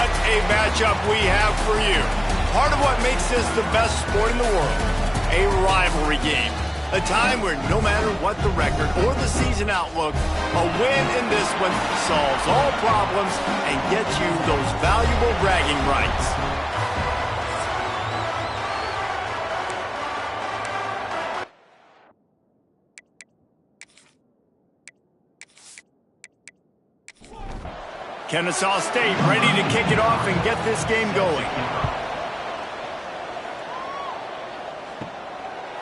what a matchup we have for you. Part of what makes this the best sport in the world, a rivalry game. A time where no matter what the record or the season outlook, a win in this one solves all problems and gets you those valuable bragging rights. Kennesaw State ready to kick it off and get this game going.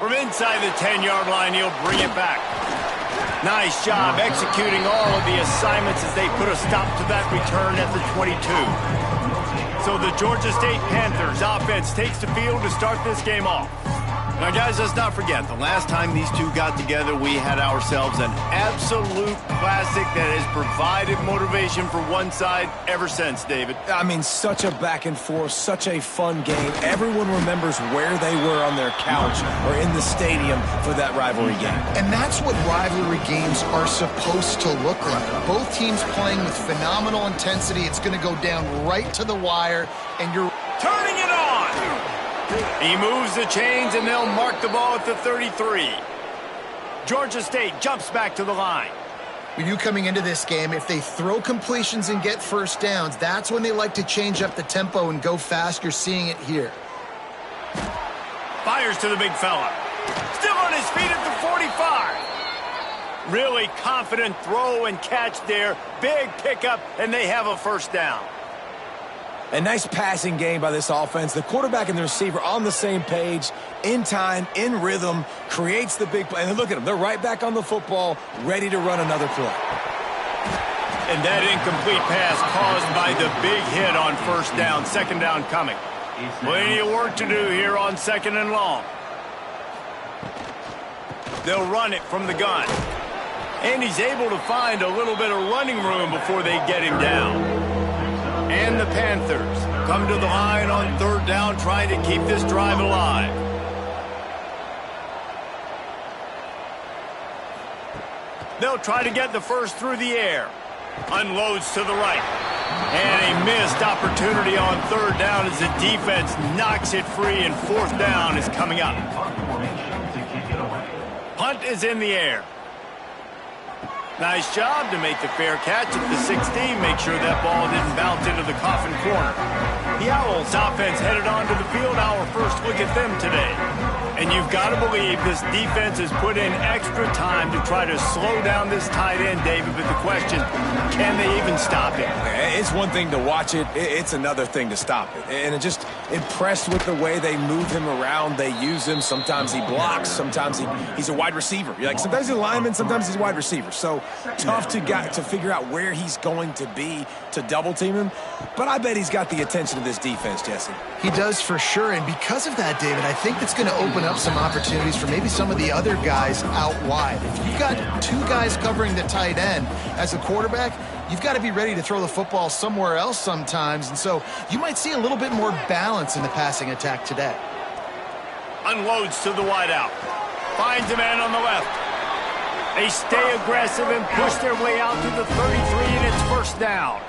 From inside the 10-yard line, he'll bring it back. Nice job executing all of the assignments as they put a stop to that return at the 22. So the Georgia State Panthers offense takes the field to start this game off. Now, guys, let's not forget, the last time these two got together, we had ourselves an absolute classic that has provided motivation for one side ever since, David. I mean, such a back and forth, such a fun game. Everyone remembers where they were on their couch or in the stadium for that rivalry game. And that's what rivalry games are supposed to look like. Both teams playing with phenomenal intensity. It's going to go down right to the wire, and you're turning it on. He moves the chains, and they'll mark the ball at the 33. Georgia State jumps back to the line. We knew coming into this game, if they throw completions and get first downs, that's when they like to change up the tempo and go fast. You're seeing it here. Fires to the big fella. Still on his feet at the 45. Really confident throw and catch there. Big pickup, and they have a first down. A nice passing game by this offense. The quarterback and the receiver on the same page, in time, in rhythm, creates the big play. And look at them. They're right back on the football, ready to run another play. And that incomplete pass caused by the big hit on first down. Second down coming. Plenty of work to do here on second and long. They'll run it from the gun. And he's able to find a little bit of running room before they get him down. And the Panthers come to the line on third down, trying to keep this drive alive. They'll try to get the first through the air. Unloads to the right. And a missed opportunity on third down as the defense knocks it free, and fourth down is coming up. Punt is in the air. Nice job to make the fair catch at the 16. Make sure that ball didn't bounce into the coffin corner. The Owls offense headed onto the field. Our first look at them today. And you've got to believe this defense has put in extra time to try to slow down this tight end, David. But the question, can they even stop it? It's one thing to watch it. It's another thing to stop it. And I'm just impressed with the way they move him around. They use him. Sometimes he blocks. Sometimes he's a wide receiver. You're like, sometimes he's a lineman. Sometimes he's a wide receiver. So tough to figure out where he's going to be to double team him. But I bet he's got the attention of this defense, Jesse. He does for sure. And because of that, David, I think it's going to open up some opportunities for maybe some of the other guys out wide. If you've got two guys covering the tight end as a quarterback, you've got to be ready to throw the football somewhere else sometimes. And so you might see a little bit more balance in the passing attack today. Unloads to the wideout. Finds a man on the left. They stay aggressive and push their way out to the 33, and it's first down.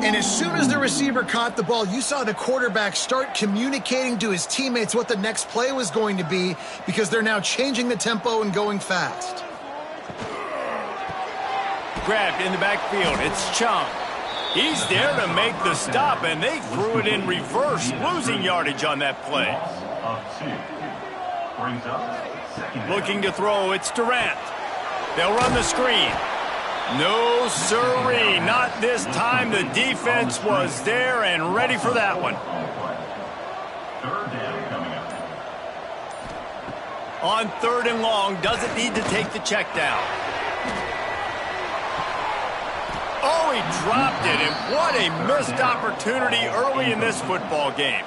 And as soon as the receiver caught the ball, you saw the quarterback start communicating to his teammates what the next play was going to be, because they're now changing the tempo and going fast. Grabbed in the backfield. It's Chung. He's there to make the stop, and they threw it in reverse, losing yardage on that play. Looking to throw, it's Durant. They'll run the screen. No, sirree, not this time. The defense was there and ready for that one. On third and long, doesn't need to take the check down. Oh, he dropped it, and what a missed opportunity early in this football game.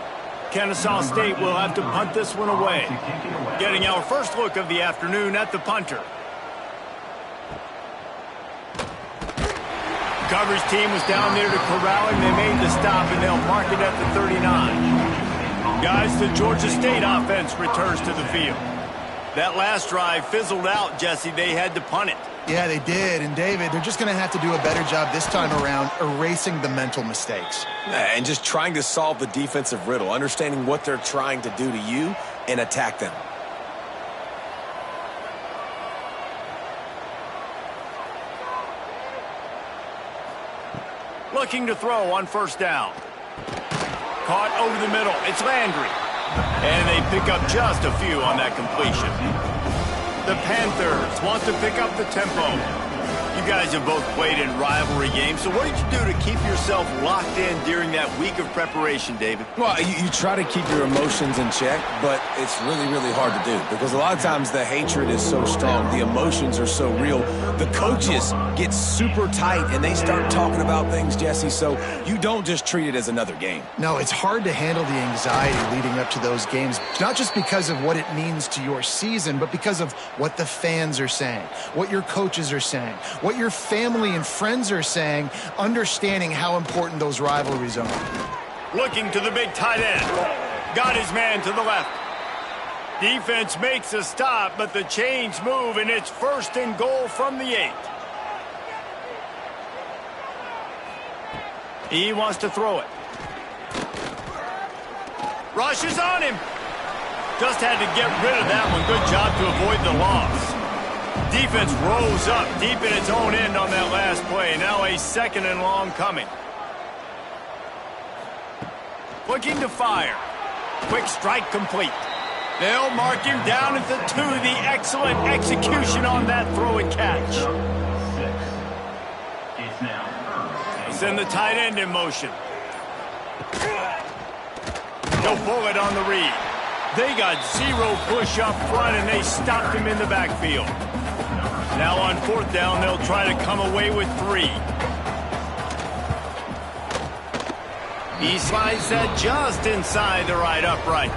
Kennesaw State will have to punt this one away. Getting our first look of the afternoon at the punter. Coverage team was down there to corral him. They made the stop, and they'll mark it at the 39. Guys, the Georgia State offense returns to the field. That last drive fizzled out, Jesse. They had to punt it. Yeah, they did. And, David, they're just going to have to do a better job this time around erasing the mental mistakes. And just trying to solve the defensive riddle, understanding what they're trying to do to you and attack them. Looking to throw on first down. Caught over the middle. It's Landry. And they pick up just a few on that completion. The Panthers want to pick up the tempo. You guys have both played in rivalry games, so what did you do to keep yourself locked in during that week of preparation, David? Well, you try to keep your emotions in check, but it's really, really hard to do because a lot of times the hatred is so strong, the emotions are so real. The coaches get super tight and they start talking about things, Jesse, so you don't just treat it as another game. No, it's hard to handle the anxiety leading up to those games, not just because of what it means to your season, but because of what the fans are saying, what your coaches are saying, what your family and friends are saying, understanding how important those rivalries are. Looking to the big tight end. Got his man to the left. Defense makes a stop, but the chains move, and it's 1st and goal from the 8. He wants to throw it. Rushes on him. Just had to get rid of that one. Good job to avoid the loss. Defense rose up deep in its own end on that last play. Now a 2nd and long coming. Looking to fire. Quick strike complete. They'll mark him down at the 2. The excellent execution on that throw and catch. Send the tight end in motion. He'll pull it on the read. They got 0 push up front, and they stopped him in the backfield. Now on 4th down, they'll try to come away with 3. He slides that just inside the right upright.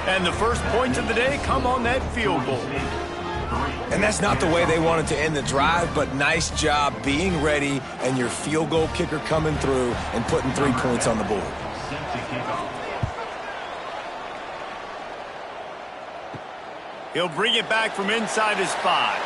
And the first points of the day come on that field goal. And that's not the way they wanted to end the drive, but nice job being ready and your field goal kicker coming through and putting 3 points on the board. He'll bring it back from inside his 5.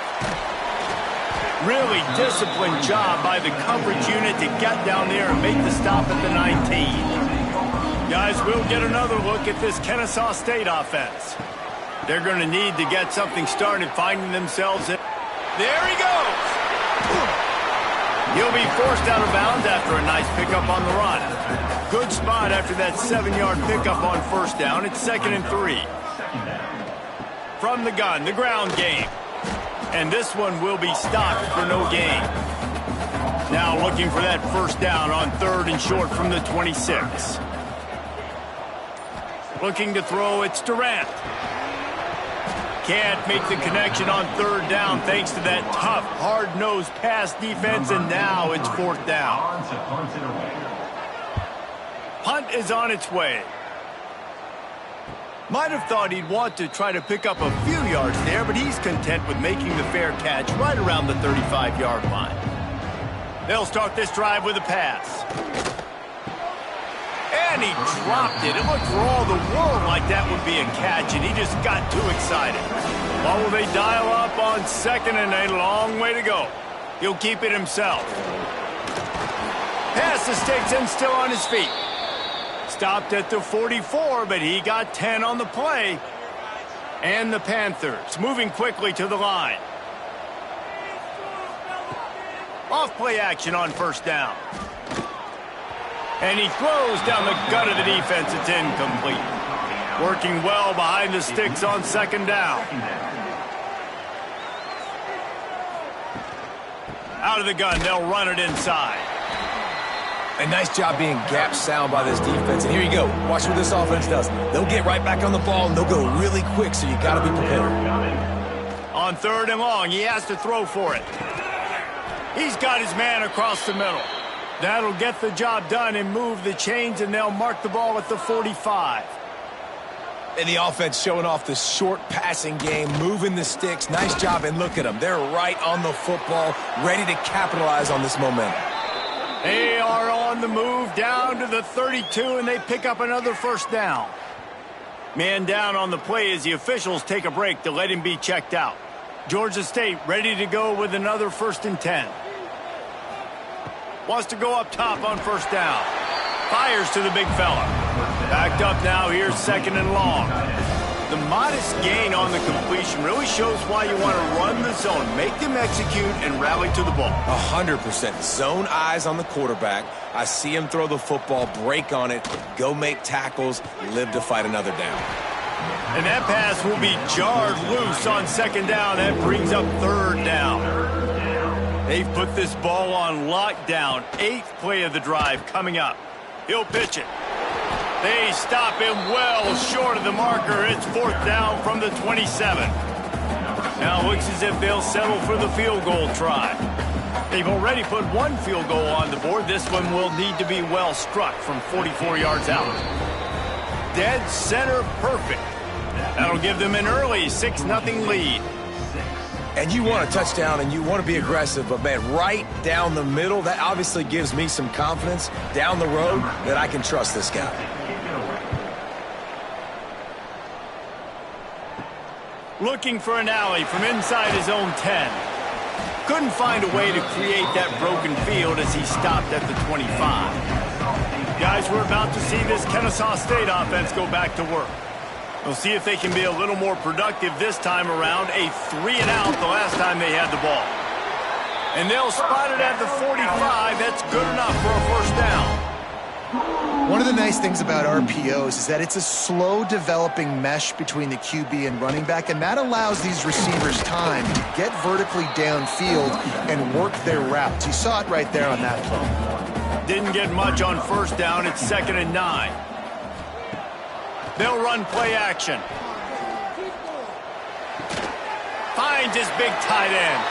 Really disciplined job by the coverage unit to get down there and make the stop at the 19. Guys, we'll get another look at this Kennesaw State offense. They're going to need to get something started, finding themselves in. There he goes! He'll be forced out of bounds after a nice pickup on the run. Good spot after that 7-yard pickup on 1st down. It's 2nd and 3. From the gun, the ground game. And this one will be stopped for no gain. Now looking for that 1st down on 3rd and short from the 26. Looking to throw, it's Durant. Can't make the connection on 3rd down thanks to that tough, hard-nosed pass defense, and now it's 4th down. Punt is on its way. Might have thought he'd want to try to pick up a few yards there, but he's content with making the fair catch right around the 35-yard line. They'll start this drive with a pass. And he dropped it. It looked for all the world like that would be a catch, and he just got too excited. Well, will they dial up on 2nd and a long way to go? He'll keep it himself. Pass the sticks and still on his feet. Stopped at the 44, but he got 10 on the play. And the Panthers moving quickly to the line. Off play action on 1st down. And he throws down the gut of the defense. It's incomplete. Working well behind the sticks on 2nd down. Out of the gun, they'll run it inside. A nice job being gap sound by this defense. And here you go. Watch what this offense does. They'll get right back on the ball, and they'll go really quick, so you got to be prepared. On 3rd and long, he has to throw for it. He's got his man across the middle. That'll get the job done and move the chains, and they'll mark the ball at the 45. And the offense showing off the short passing game, moving the sticks. Nice job, and look at them. They're right on the football, ready to capitalize on this momentum. They are on the move down to the 32, and they pick up another 1st down. Man down on the play as the officials take a break to let him be checked out. Georgia State ready to go with another 1st and 10. Wants to go up top on 1st down. Fires to the big fella. Backed up now, here's 2nd and long. The modest gain on the completion really shows why you want to run the zone. Make them execute and rally to the ball. 100%. Zone eyes on the quarterback. I see him throw the football, break on it, go make tackles, live to fight another down. And that pass will be jarred loose on 2nd down. That brings up 3rd down. They've put this ball on lockdown. 8th play of the drive coming up. He'll pitch it. They stop him well short of the marker. It's 4th down from the 27. Now looks as if they'll settle for the field goal try. They've already put 1 field goal on the board. This one will need to be well struck from 44 yards out. Dead center perfect. That'll give them an early 6-0 lead. And you want a touchdown and you want to be aggressive, but man, right down the middle, that obviously gives me some confidence down the road that I can trust this guy. Looking for an alley from inside his own 10. Couldn't find a way to create that broken field as he stopped at the 25. Guys, we're about to see this Kennesaw State offense go back to work. We'll see if they can be a little more productive this time around. A 3-and-out the last time they had the ball. And they'll spot it at the 45. That's good enough for a 1st down. One of the nice things about RPOs is that it's a slow developing mesh between the QB and running back, and that allows these receivers time to get vertically downfield and work their routes. You saw it right there on that play. Didn't get much on 1st down. It's 2nd and 9. They'll run play action. Finds his big tight end.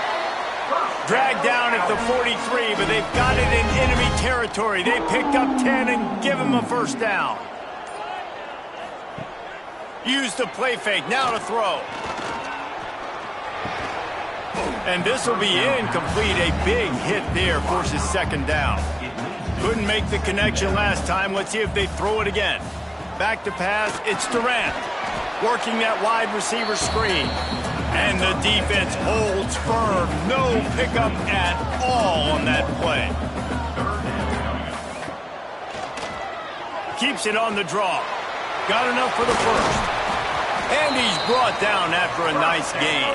Dragged down at the 43, but they've got it in enemy territory. They picked up 10 and give him a 1st down. Used the play fake, now to throw. And this will be incomplete. A big hit there forces 2nd down. Couldn't make the connection last time. Let's see if they throw it again. Back to pass, it's Durant. Working that wide receiver screen. And the defense holds firm. No pickup at all on that play. Keeps it on the draw. Got enough for the 1st. And he's brought down after a nice gain.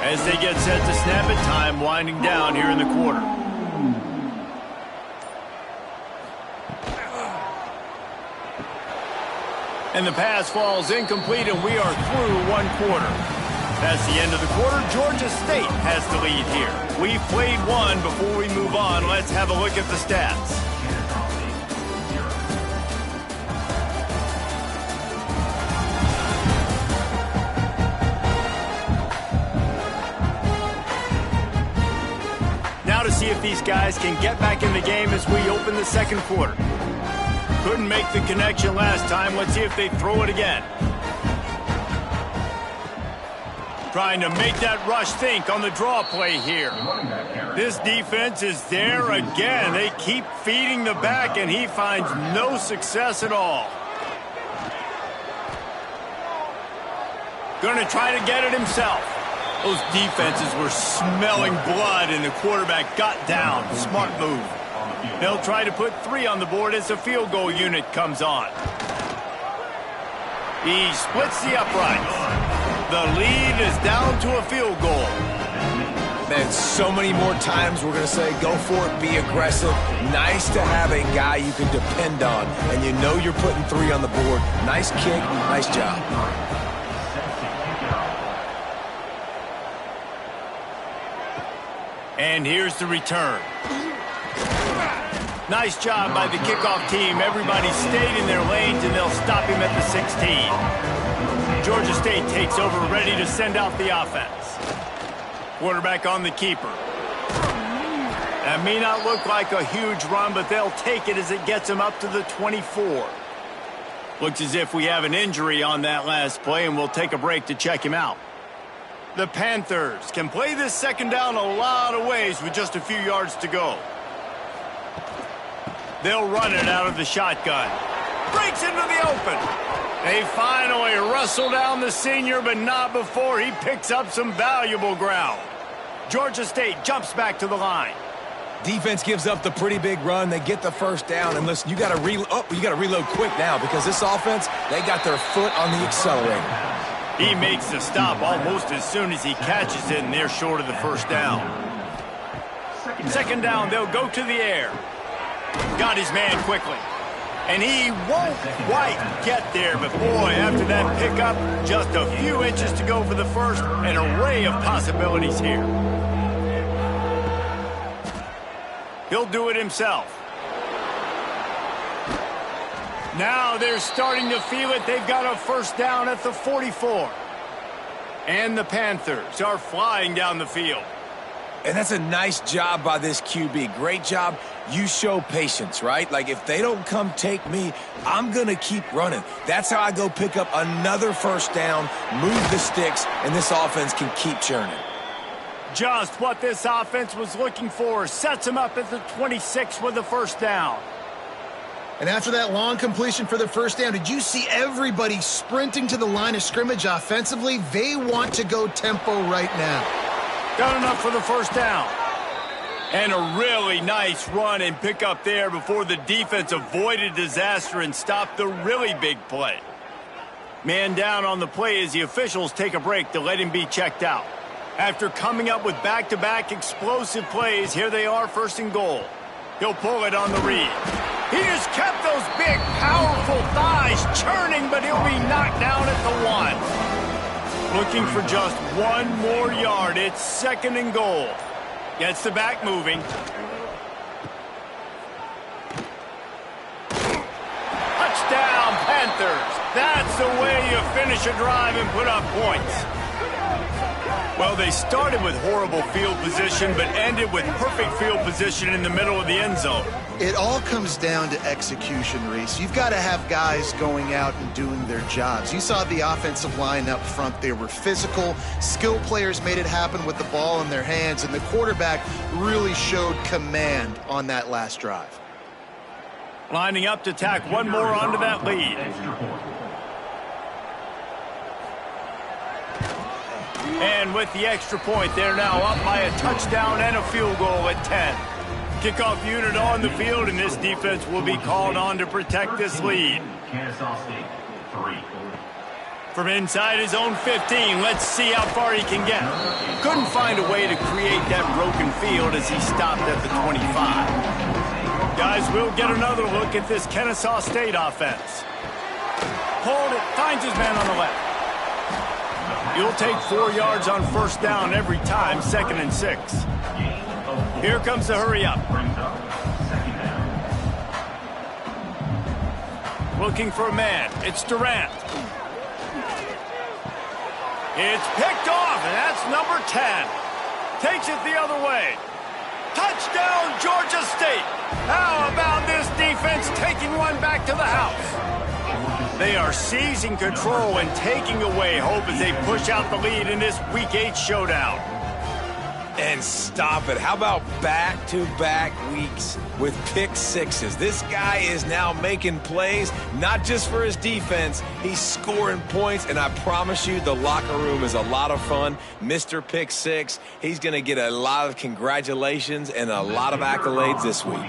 As they get set to snap it, time winding down here in the quarter. And the pass falls incomplete, and we are through 1 quarter. That's the end of the quarter. Georgia State has the lead here. We've played 1. Before we move on, let's have a look at the stats. Now to see if these guys can get back in the game as we open the 2nd quarter. Couldn't make the connection last time. Let's see if they throw it again. Trying to make that rush think on the draw play here. This defense is there again. They keep feeding the back, and he finds no success at all. Going to try to get it himself. Those defenses were smelling blood, and the quarterback got down. Smart move. They'll try to put 3 on the board as the field goal unit comes on. He splits the uprights. The lead is down to a field goal. Man, so many more times we're going to say, go for it, be aggressive. Nice to have a guy you can depend on, and you know you're putting 3 on the board. Nice kick, nice job. And here's the return. Nice job by the kickoff team. Everybody stayed in their lanes, and they'll stop him at the 16. Georgia State takes over, ready to send out the offense. Quarterback on the keeper. That may not look like a huge run, but they'll take it as it gets them up to the 24. Looks as if we have an injury on that last play, and we'll take a break to check him out. The Panthers can play this 2nd down a lot of ways with just a few yards to go. They'll run it out of the shotgun. Breaks into the open. They finally wrestle down the senior, but not before he picks up some valuable ground. Georgia State jumps back to the line. Defense gives up the pretty big run. They get the first down. And listen, you got to reload quick now because this offense, they got their foot on the accelerator. He makes the stop almost as soon as he catches it, and they're short of the first down. Second down, they'll go to the air. Got his man quickly. And he won't quite get there, but boy, after that pickup, just a few inches to go for the first, an array of possibilities here. He'll do it himself. Now they're starting to feel it. They've got a first down at the 44. And the Panthers are flying down the field. And that's a nice job by this QB. Great job. You show patience, right? Like, if they don't come take me, I'm going to keep running. That's how I go pick up another first down, move the sticks, and this offense can keep churning. Just what this offense was looking for. Sets him up at the 26 with the first down. And after that long completion for the first down, did you see everybody sprinting to the line of scrimmage offensively? They want to go tempo right now. Got enough for the first down. And a really nice run and pick up there before the defense avoided disaster and stopped the really big play. Man down on the play as the officials take a break to let him be checked out. After coming up with back-to-back explosive plays, here they are, first and goal. He'll pull it on the read. He has kept those big, powerful thighs churning, but he'll be knocked down at the 1. Looking for just one more yard. It's second and goal. Gets the back moving. Touchdown, Panthers. That's the way you finish a drive and put up points. Well, they started with horrible field position, but ended with perfect field position in the middle of the end zone. It all comes down to execution, Reese. You've got to have guys going out and doing their jobs. You saw the offensive line up front. They were physical. Skill players made it happen with the ball in their hands, and the quarterback really showed command on that last drive. Lining up to tack one more onto that lead. And with the extra point, they're now up by a touchdown and a field goal at 10. Kickoff unit on the field, and this defense will be called on to protect this lead. From inside his own 15, let's see how far he can get. Couldn't find a way to create that broken field as he stopped at the 25. Guys, we'll get another look at this Kennesaw State offense. Hold it, finds his man on the left. You'll take 4 yards on first down every time, second and 6. Here comes the hurry up. Looking for a man. It's Durant. It's picked off, and that's number 10. Takes it the other way. Touchdown, Georgia State. How about this defense taking one back to the house? They are seizing control and taking away hope as they push out the lead in this Week 8 showdown. And stop it. How about back-to-back weeks with pick sixes? This guy is now making plays, not just for his defense. He's scoring points, and I promise you the locker room is a lot of fun. Mr. Pick Six, he's going to get a lot of congratulations and a lot of accolades this week.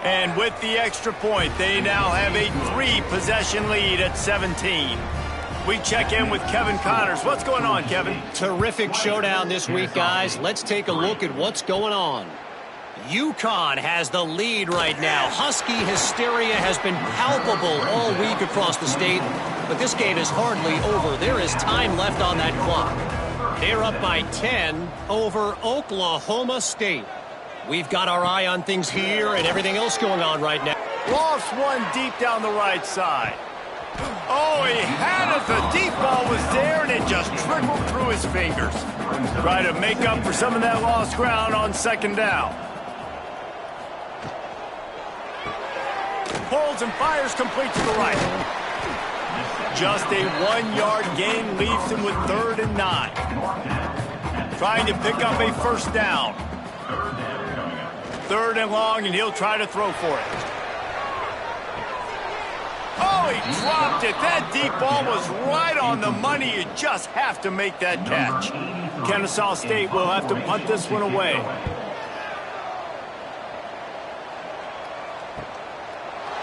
And with the extra point, they now have a 3-possession lead at 17. We check in with Kevin Connors. What's going on, Kevin? Terrific showdown this week, guys. Let's take a look at what's going on. UConn has the lead right now. Husky hysteria has been palpable all week across the state, but this game is hardly over. There is time left on that clock. They're up by 10 over Oklahoma State. We've got our eye on things here and everything else going on right now. Lost one deep down the right side. Oh, he had it. The deep ball was there, and it just trickled through his fingers. Try to make up for some of that lost ground on second down. Holds and fires complete to the right. Just a 1-yard gain leaves him with 3rd and 9. Trying to pick up a first down. 3rd and long, and he'll try to throw for it. he dropped it. That deep ball was right on the money. You just have to make that catch. Kennesaw State will have to punt this one away.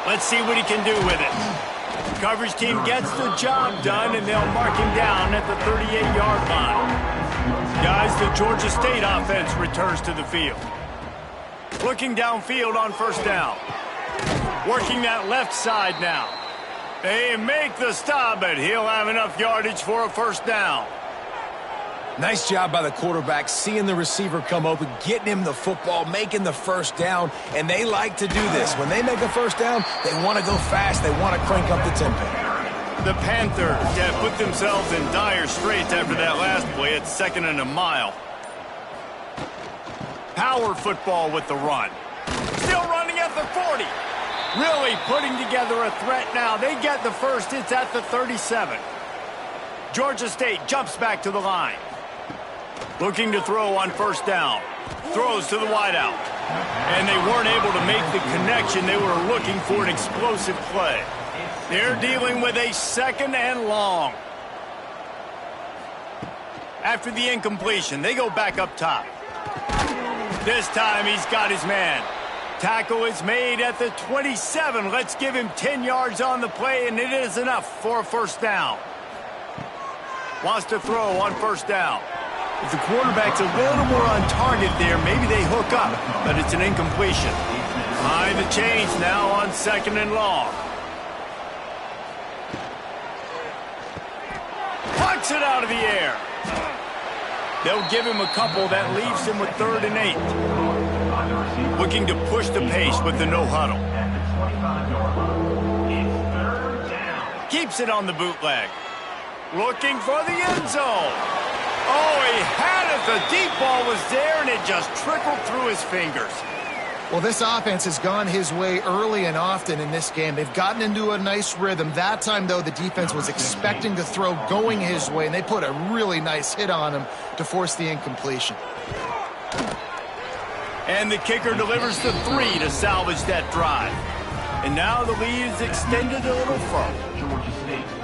Let's see what he can do with it. Coverage team gets the job done, and they'll mark him down at the 38-yard line. Guys, the Georgia State offense returns to the field. Looking downfield on first down. Working that left side now. They make the stop, but he'll have enough yardage for a first down. Nice job by the quarterback, seeing the receiver come open, getting him the football, making the first down, and they like to do this. When they make a first down, they want to go fast. They want to crank up the tempo. The Panthers have put themselves in dire straits after that last play at 2nd and a mile. Power football with the run. Still running at the 40. Really putting together a threat now. They get the first. It's at the 37. Georgia State jumps back to the line. Looking to throw on first down. Throws to the wideout. And they weren't able to make the connection. They were looking for an explosive play. They're dealing with a 2nd and long. After the incompletion, they go back up top. This time he's got his man. Tackle is made at the 27. Let's give him 10 yards on the play, and it is enough for a first down. Wants to throw on first down. If the quarterback's a little more on target there, maybe they hook up, but it's an incompletion. Behind the chains now on 2nd and long. Punts it out of the air. They'll give him a couple. That leaves him with 3rd and 8. Looking to push the pace with the no huddle. Keeps it on the bootleg. Looking for the end zone. Oh, he had it. The deep ball was there, and it just trickled through his fingers. Well, this offense has gone his way early and often in this game. They've gotten into a nice rhythm. That time, though, the defense was expecting the throw going his way, and they put a really nice hit on him to force the incompletion. And the kicker delivers the 3 to salvage that drive. And now the lead is extended a little further.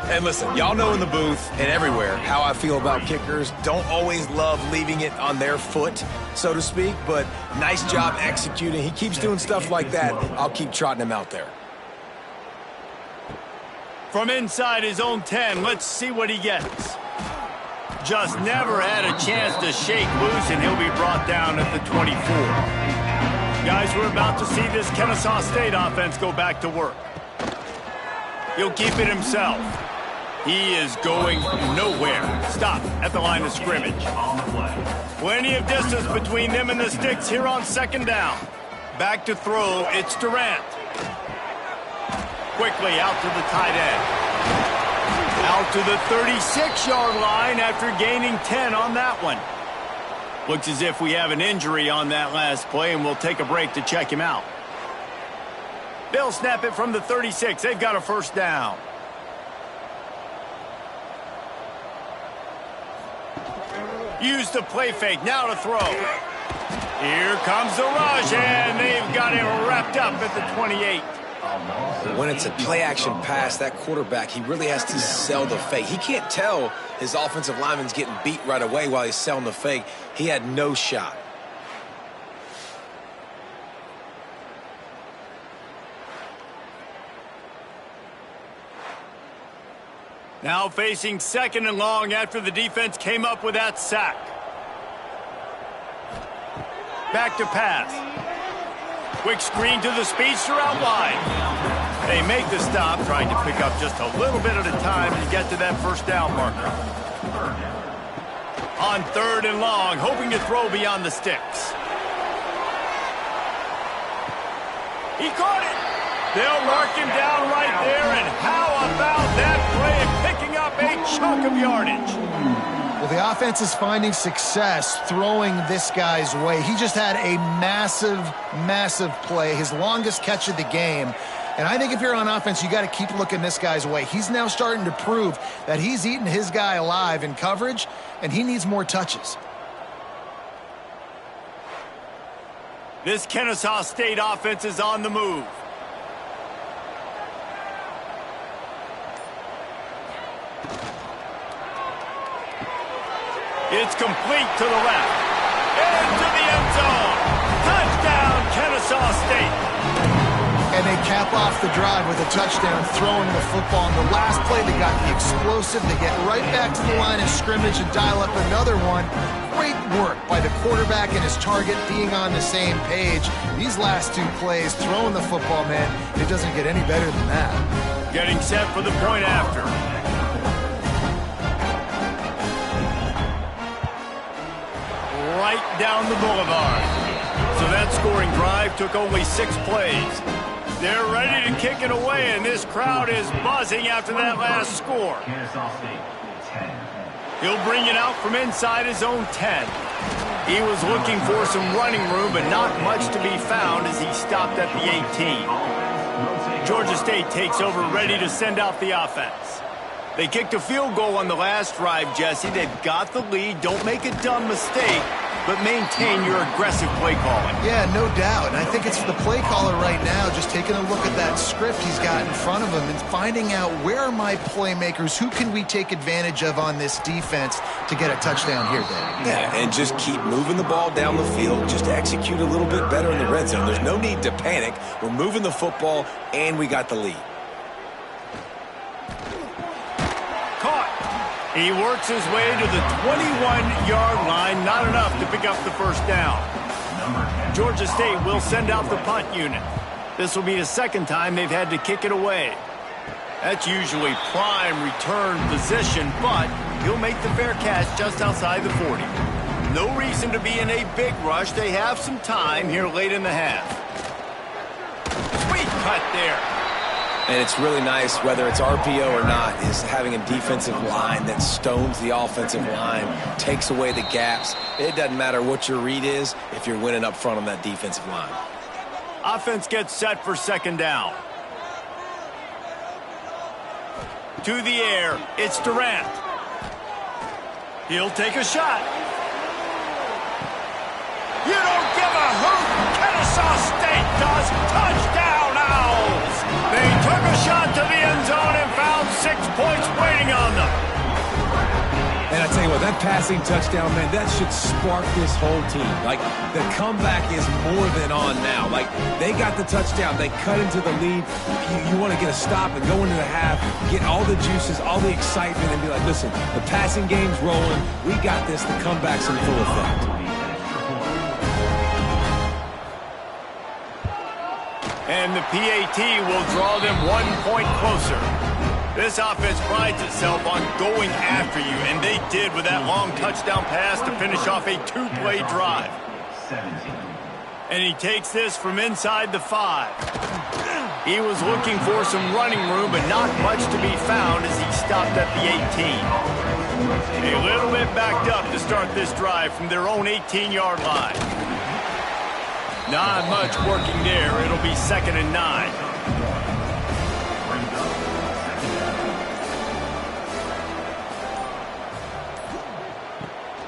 And listen, y'all know in the booth and everywhere how I feel about kickers. Don't always love leaving it on their foot, so to speak, but nice job executing. He keeps doing stuff like that. I'll keep trotting him out there. From inside his own 10, let's see what he gets. Just never had a chance to shake loose, and he'll be brought down at the 24. Guys, we're about to see this Kennesaw State offense go back to work. He'll keep it himself. He is going nowhere. Stop at the line of scrimmage. Plenty of distance between them and the sticks here on 2nd down. Back to throw, it's Durant. Quickly out to the tight end. Out to the 36-yard line after gaining 10 on that one. Looks as if we have an injury on that last play, and we'll take a break to check him out. They'll snap it from the 36. They've got a first down. Use the play fake. Now to throw. Here comes the rush, and they've got him wrapped up at the 28. When it's a play-action pass, that quarterback, he really has to sell the fake. He can't tell his offensive lineman's getting beat right away while he's selling the fake. He had no shot. Now facing 2nd and long after the defense came up with that sack. Back to pass. Quick screen to the speedster out wide. They make the stop, trying to pick up just a little bit at a time to get to that first down marker. On 3rd and long, hoping to throw beyond the sticks. He caught it. They'll mark him down right there, and how about that play picking up a chunk of yardage? Well, the offense is finding success throwing this guy's way. He just had a massive, massive play, his longest catch of the game. And I think if you're on offense, you got to keep looking this guy's way. He's now starting to prove that he's eating his guy alive in coverage, and he needs more touches. This Kennesaw State offense is on the move. It's complete to the left. Into the end zone. Touchdown, Kennesaw State. And they cap off the drive with a touchdown, throwing the football. On the last play, they got the explosive. They get right back to the line of scrimmage and dial up another one. Great work by the quarterback and his target being on the same page. These last two plays, throwing the football, man, it doesn't get any better than that. Getting set for the point after. Right down the boulevard. So that scoring drive took only 6 plays. They're ready to kick it away, and this crowd is buzzing after that last score. He'll bring it out from inside his own 10. He was looking for some running room, but not much to be found as he stopped at the 18. Georgia State takes over, ready to send out the offense. They kicked a field goal on the last drive, Jesse. They've got the lead. Don't make a dumb mistake, but maintain your aggressive play calling. Yeah, no doubt. And I think it's the play caller right now just taking a look at that script he's got in front of him and finding out where are my playmakers, who can we take advantage of on this defense to get a touchdown here, Dan. Yeah, and just keep moving the ball down the field. Just execute a little bit better in the red zone. There's no need to panic. We're moving the football, and we got the lead. He works his way to the 21-yard line. Not enough to pick up the first down. Georgia State will send out the punt unit. This will be the second time they've had to kick it away. That's usually prime return position, but he'll make the fair catch just outside the 40. No reason to be in a big rush. They have some time here late in the half. Sweet cut there. And it's really nice, whether it's RPO or not, is having a defensive line that stones the offensive line, takes away the gaps. It doesn't matter what your read is if you're winning up front on that defensive line. Offense gets set for second down. To the air, it's Durant. He'll take a shot. You don't give a hoot. Kennesaw State does. Touchdown, Owls. They took a shot to the end zone and found 6 points waiting on them. And I tell you what, that passing touchdown, man, that should spark this whole team. Like, the comeback is more than on now. Like, they got the touchdown. They cut into the lead. You want to get a stop and go into the half, get all the juices, all the excitement, and be like, listen, the passing game's rolling. We got this. The comeback's in full effect. And the PAT will draw them 1 point closer. This offense prides itself on going after you, and they did with that long touchdown pass to finish off a 2-play drive. And he takes this from inside the 5. He was looking for some running room, but not much to be found as he stopped at the 18. A little bit backed up to start this drive from their own 18-yard line. Not much working there. It'll be 2nd and 9.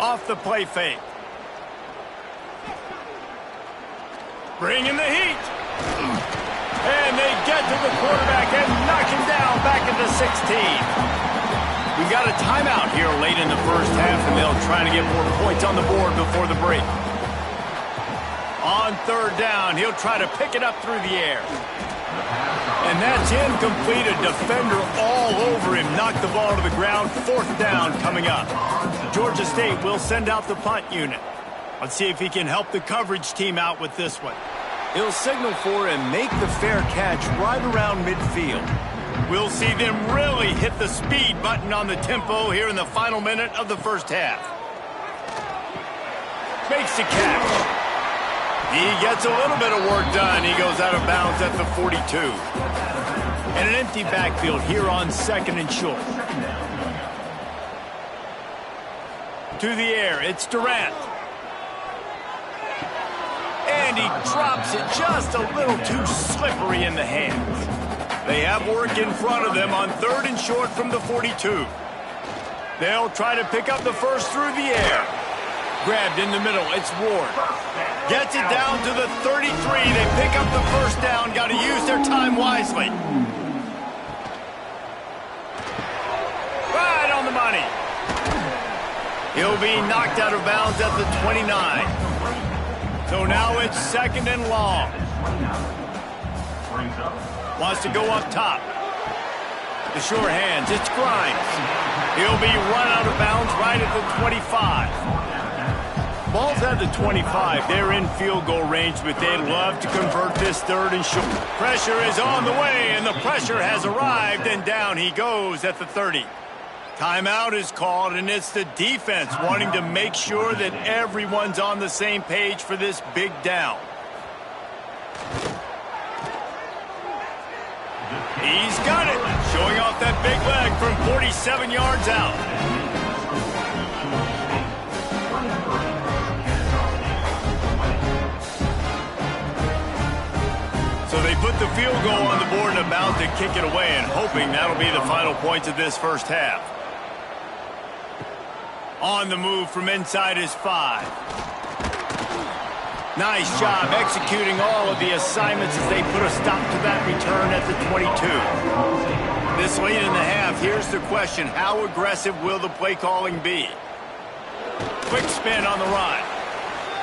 Off the play fake. Bringing the heat. And they get to the quarterback and knock him down back at the 16. We've got a timeout here late in the first half, and they'll try to get more points on the board before the break. On 3rd down, he'll try to pick it up through the air. And that's incomplete. A defender all over him. Knocked the ball to the ground. 4th down coming up. Georgia State will send out the punt unit. Let's see if he can help the coverage team out with this one. He'll signal for and make the fair catch right around midfield. We'll see them really hit the speed button on the tempo here in the final minute of the first half. Makes the catch. He gets a little bit of work done. He goes out of bounds at the 42. And an empty backfield here on 2nd and short. To the air, it's Durant. And he drops it just a little too slippery in the hands. They have work in front of them on 3rd and short from the 42. They'll try to pick up the first through the air. Grabbed in the middle, it's Ward. Gets it down to the 33. They pick up the first down. Got to use their time wisely. Right on the money. He'll be knocked out of bounds at the 29. So now it's 2nd and long. Wants to go up top. The sure hands, it's Grimes. He'll be run out of bounds right at the 25. Ball's at the 25. They're in field goal range, but they'd love to convert this 3rd and short. Pressure is on the way, and the pressure has arrived, and down he goes at the 30. Timeout is called, and it's the defense wanting to make sure that everyone's on the same page for this big down. He's got it, showing off that big leg from 47 yards out. So they put the field goal on the board and about to kick it away, and hoping that'll be the final points of this first half. On the move from inside his 5. Nice job executing all of the assignments as they put a stop to that return at the 22. This late in the half, here's the question. How aggressive will the play calling be? Quick spin on the run.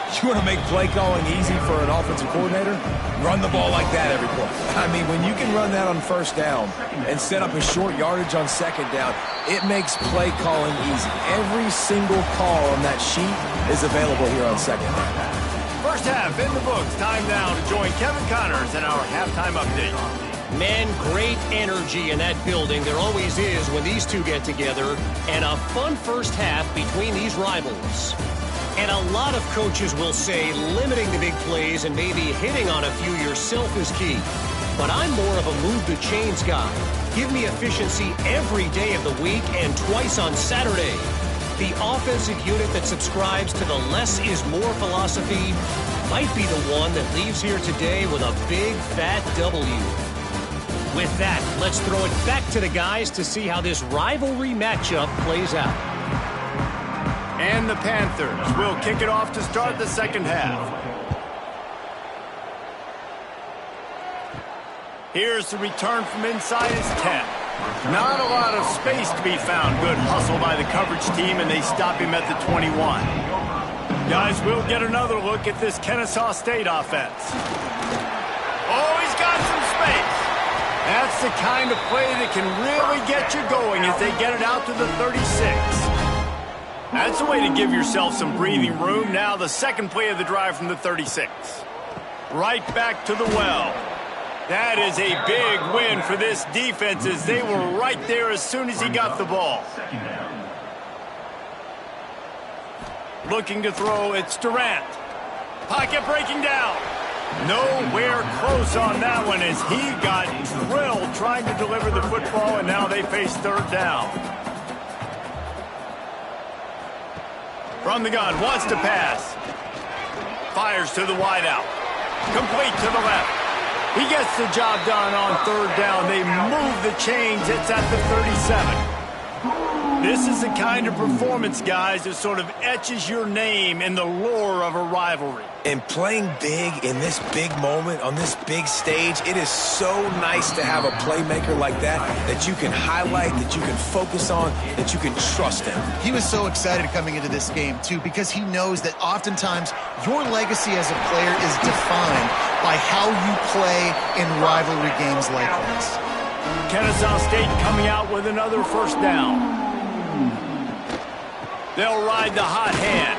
You want to make play calling easy for an offensive coordinator? Run the ball like that every play. I mean, when you can run that on 1st down and set up a short yardage on 2nd down, it makes play calling easy. Every single call on that sheet is available here on 2nd down. First half in the books. Time now to join Kevin Connors in our halftime update. Man, great energy in that building. There always is when these two get together. And a fun first half between these rivals. And a lot of coaches will say limiting the big plays and maybe hitting on a few yourself is key. But I'm more of a move the chains guy. Give me efficiency every day of the week and twice on Saturday. The offensive unit that subscribes to the less is more philosophy might be the one that leaves here today with a big, fat W. With that, let's throw it back to the guys to see how this rivalry matchup plays out. And the Panthers will kick it off to start the second half. Here's the return from inside his 10. Not a lot of space to be found. Good hustle by the coverage team, and they stop him at the 21. Guys, we'll get another look at this Kennesaw State offense. Oh, he's got some space. That's the kind of play that can really get you going as they get it out to the 36. That's a way to give yourself some breathing room. Now the second play of the drive from the 36. Right back to the well. That is a big win for this defense as they were right there as soon as he got the ball. Looking to throw, it's Durant. Pocket breaking down. Nowhere close on that one as he got drilled trying to deliver the football, and now they face 3rd down. From the gun, wants to pass. Fires to the wideout. Complete to the left. He gets the job done on 3rd down. They move the chains. It's at the 37. This is the kind of performance, guys, that sort of etches your name in the lore of a rivalry. And playing big in this big moment, on this big stage, it is so nice to have a playmaker like that you can highlight, that you can focus on, that you can trust in. He was so excited coming into this game, too, because he knows that oftentimes your legacy as a player is defined by how you play in rivalry games like this. Kennesaw State coming out with another 1st down. They'll ride the hot hand.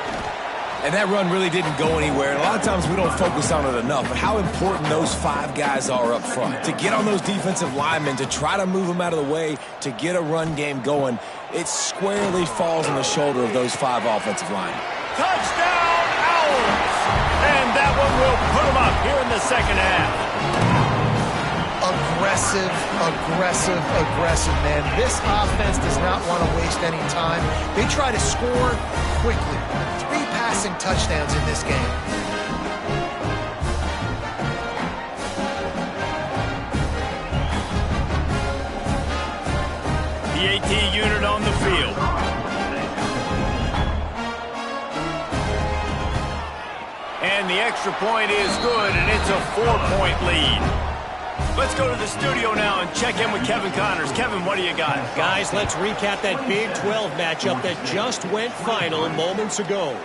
And that run really didn't go anywhere. And a lot of times we don't focus on it enough. But how important those 5 guys are up front. To get on those defensive linemen, to try to move them out of the way, to get a run game going, it squarely falls on the shoulder of those 5 offensive linemen. Touchdown, Owls! And that one will put them up here in the second half. Aggressive, aggressive, aggressive, man. This offense does not want to waste any time. They try to score quickly. 3 passing touchdowns in this game. The AT unit on the field. And the extra point is good, and it's a 4-point lead. Let's go to the studio now and check in with Kevin Connors. Kevin, what do you got? Guys, let's recap that Big 12 matchup that just went final moments ago.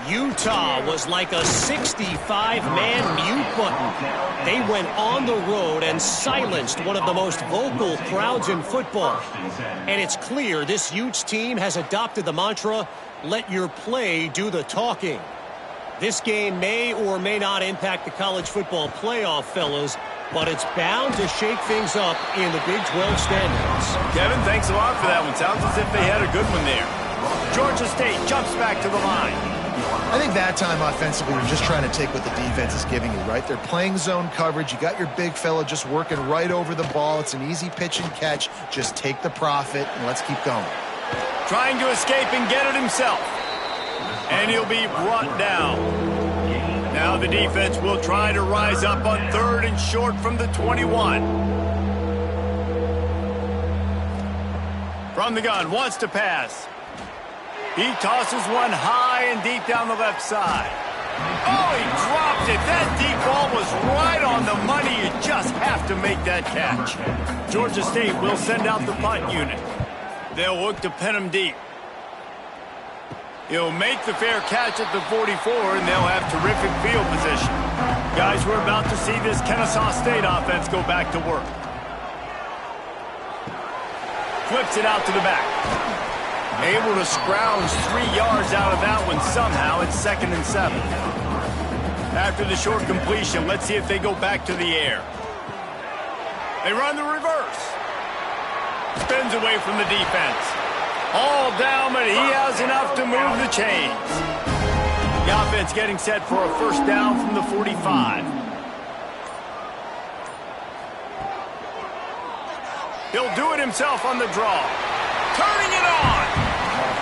Utah was like a 65-man mute button. They went on the road and silenced one of the most vocal crowds in football. And it's clear this Utes team has adopted the mantra, let your play do the talking. This game may or may not impact the college football playoff, fellas, but it's bound to shake things up in the Big 12 standings. Kevin, thanks a lot for that one. Sounds as if they had a good one there. Georgia State jumps back to the line. I think that time offensively, you're just trying to take what the defense is giving you, right? They're playing zone coverage. You got your big fella just working right over the ball. It's an easy pitch and catch. Just take the profit and let's keep going. Trying to escape and get it himself. And he'll be brought down. Now the defense will try to rise up on 3rd and short from the 21. From the gun, wants to pass. He tosses one high and deep down the left side. Oh, he dropped it. That deep ball was right on the money. You just have to make that catch. Georgia State will send out the punt unit. They'll look to pin him deep. He'll make the fair catch at the 44, and they'll have terrific field position. Guys, we're about to see this Kennesaw State offense go back to work. Flips it out to the back. Able to scrounge 3 yards out of that one somehow. It's 2nd and 7. After the short completion, let's see if they go back to the air. They run the reverse. Spins away from the defense. All down, but he has enough to move the chains. The offense getting set for a first down from the 45. He'll do it himself on the draw. Turning it on.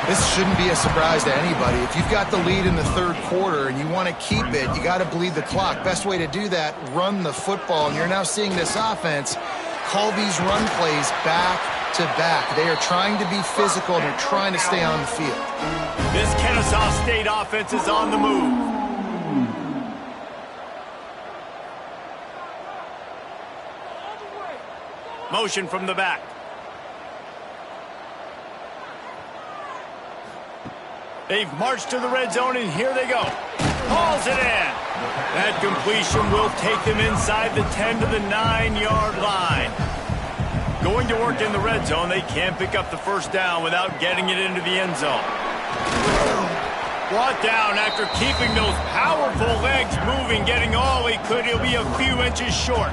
This shouldn't be a surprise to anybody. If you've got the lead in the 3rd quarter and you want to keep it, you got to bleed the clock. Best way to do that, run the football. And you're now seeing this offense call these run plays back to back. They are trying to be physical, and they're trying to stay on the field. This Kennesaw State offense is on the move. Motion from the back. They've marched to the red zone, and here they go. Hauls it in. That completion will take them inside the 10 to the 9-yard line. Going to work in the red zone, they can't pick up the first down without getting it into the end zone. Brought down after keeping those powerful legs moving, getting all he could. He'll be a few inches short.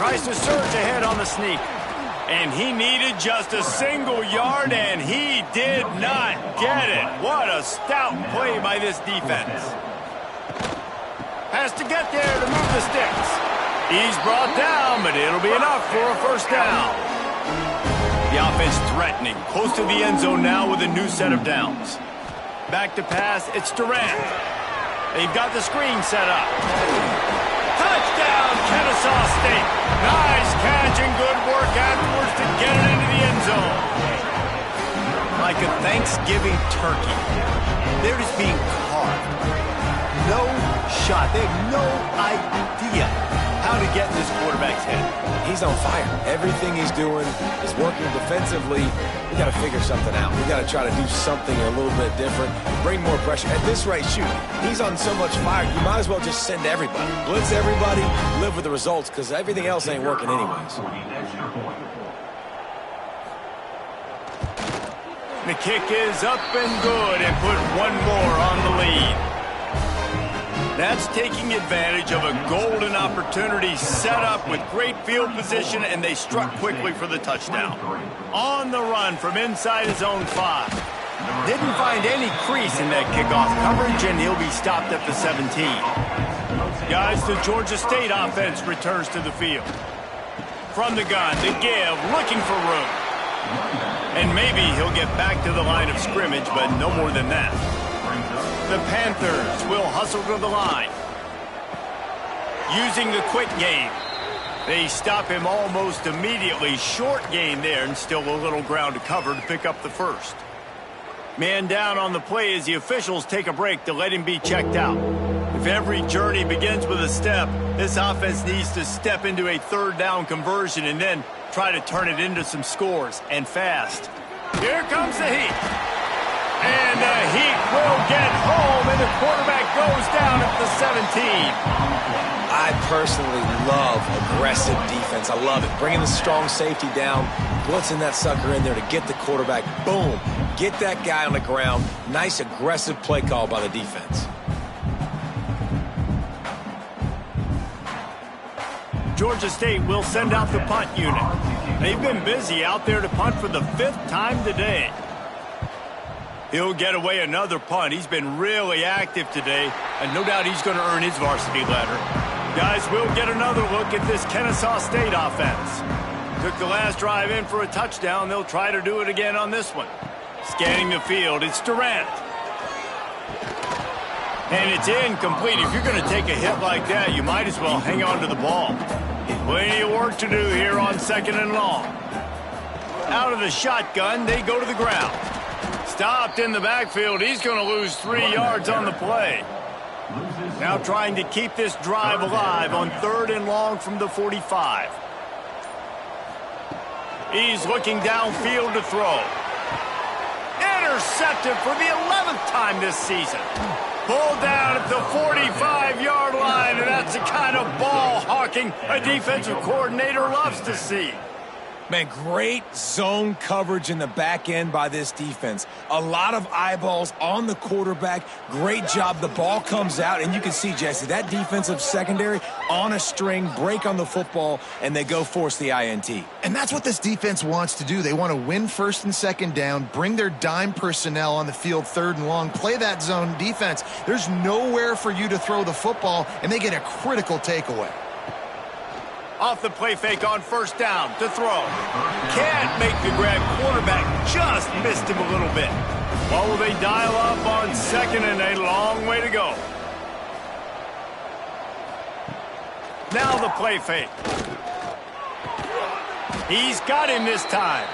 Tries to surge ahead on the sneak. And he needed just a single yard, and he did not get it. What a stout play by this defense. Has to get there to move the sticks. He's brought down, but it'll be enough for a first down. The offense threatening, close to the end zone now with a new set of downs. Back to pass, it's Durant. They've got the screen set up. Touchdown, Kennesaw State. Nice catch and good work afterwards to get it into the end zone. Like a Thanksgiving turkey, they're just being carved. No shot. They have no idea how to get in this quarterback's head. He's on fire. Everything he's doing is working defensively. We got to figure something out. We got to try to do something a little bit different, bring more pressure. At this rate, shoot, he's on so much fire, you might as well just send everybody. Blitz everybody, live with the results, because everything else ain't working anyways. The kick is up and good, and put one more on the lead. That's taking advantage of a golden opportunity set up with great field position, and they struck quickly for the touchdown. On the run from inside his own 5. Didn't find any crease in that kickoff coverage, and he'll be stopped at the 17. Guys, the Georgia State offense returns to the field. From the gun, the give, looking for room. And maybe he'll get back to the line of scrimmage, but no more than that. The Panthers will hustle to the line. Using the quick game. They stop him almost immediately. Short gain there, and still a little ground to cover to pick up the first. Man down on the play as the officials take a break to let him be checked out. If every journey begins with a step, this offense needs to step into a third down conversion and then try to turn it into some scores, and fast. Here comes the heat. And the heat will get home, and the quarterback goes down at the 17. I personally love aggressive defense. I love it. Bringing the strong safety down, blitzing that sucker in there to get the quarterback. Boom. Get that guy on the ground. Nice aggressive play call by the defense. Georgia State will send out the punt unit. They've been busy out there to punt for the 5th time today. He'll get away another punt. He's been really active today, and no doubt he's going to earn his varsity letter. Guys, we'll get another look at this Kennesaw State offense. Took the last drive in for a touchdown. They'll try to do it again on this one. Scanning the field, it's Durant. And it's incomplete. If you're going to take a hit like that, you might as well hang on to the ball. Plenty of work to do here on 2nd and long. Out of the shotgun, they go to the ground. Stopped in the backfield. He's going to lose 3 yards on the play. Now trying to keep this drive alive on 3rd and long from the 45. He's looking downfield to throw. Intercepted for the 11th time this season. Pulled down at the 45-yard line, and that's the kind of ball hawking a defensive coordinator loves to see. Man, great zone coverage in the back end by this defense. A lot of eyeballs on the quarterback. Great job. The ball comes out, and you can see, Jesse, that defensive secondary on a string, break on the football, and they go force the INT. And that's what this defense wants to do. They want to win 1st and 2nd down, bring their dime personnel on the field 3rd and long, play that zone defense. There's nowhere for you to throw the football, and they get a critical takeaway. Off the play fake on 1st down to throw. Can't make the grab. Quarterback just missed him a little bit. What will they dial up on 2nd and a long way to go? Now the play fake. He's got him this time.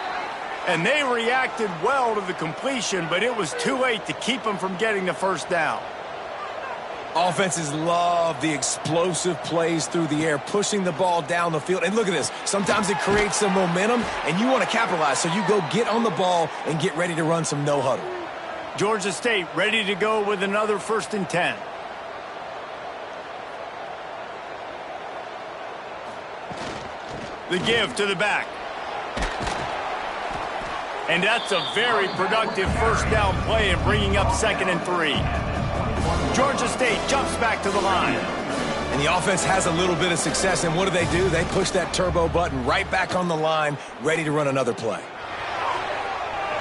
And they reacted well to the completion, but it was too late to keep him from getting the 1st down. Offenses love the explosive plays through the air, pushing the ball down the field. And look at this. Sometimes it creates some momentum, and you want to capitalize. So you go get on the ball and get ready to run some no-huddle. Georgia State ready to go with another 1st and 10. The give to the back. And that's a very productive 1st down play in bringing up 2nd and 3. Georgia State jumps back to the line. And the offense has a little bit of success, and what do? They push that turbo button right back on the line, ready to run another play.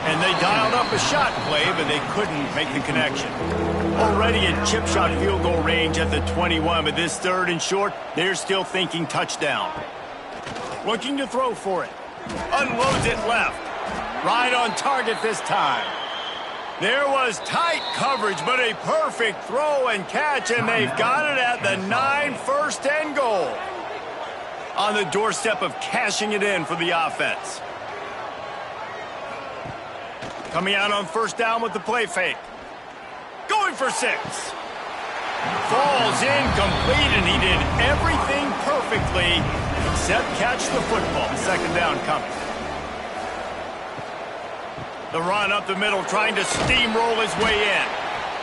And they dialed up a shot play, but they couldn't make the connection. Already in chip shot field goal range at the 21, but this 3rd and short, they're still thinking touchdown. Looking to throw for it. Unloads it left. Right on target this time. There was tight coverage, but a perfect throw and catch, and they've got it at the 9, 1st and goal. On the doorstep of cashing it in for the offense. Coming out on 1st down with the play fake. Going for 6. Falls incomplete, and he did everything perfectly except catch the football. 2nd down coming. The run up the middle, trying to steamroll his way in.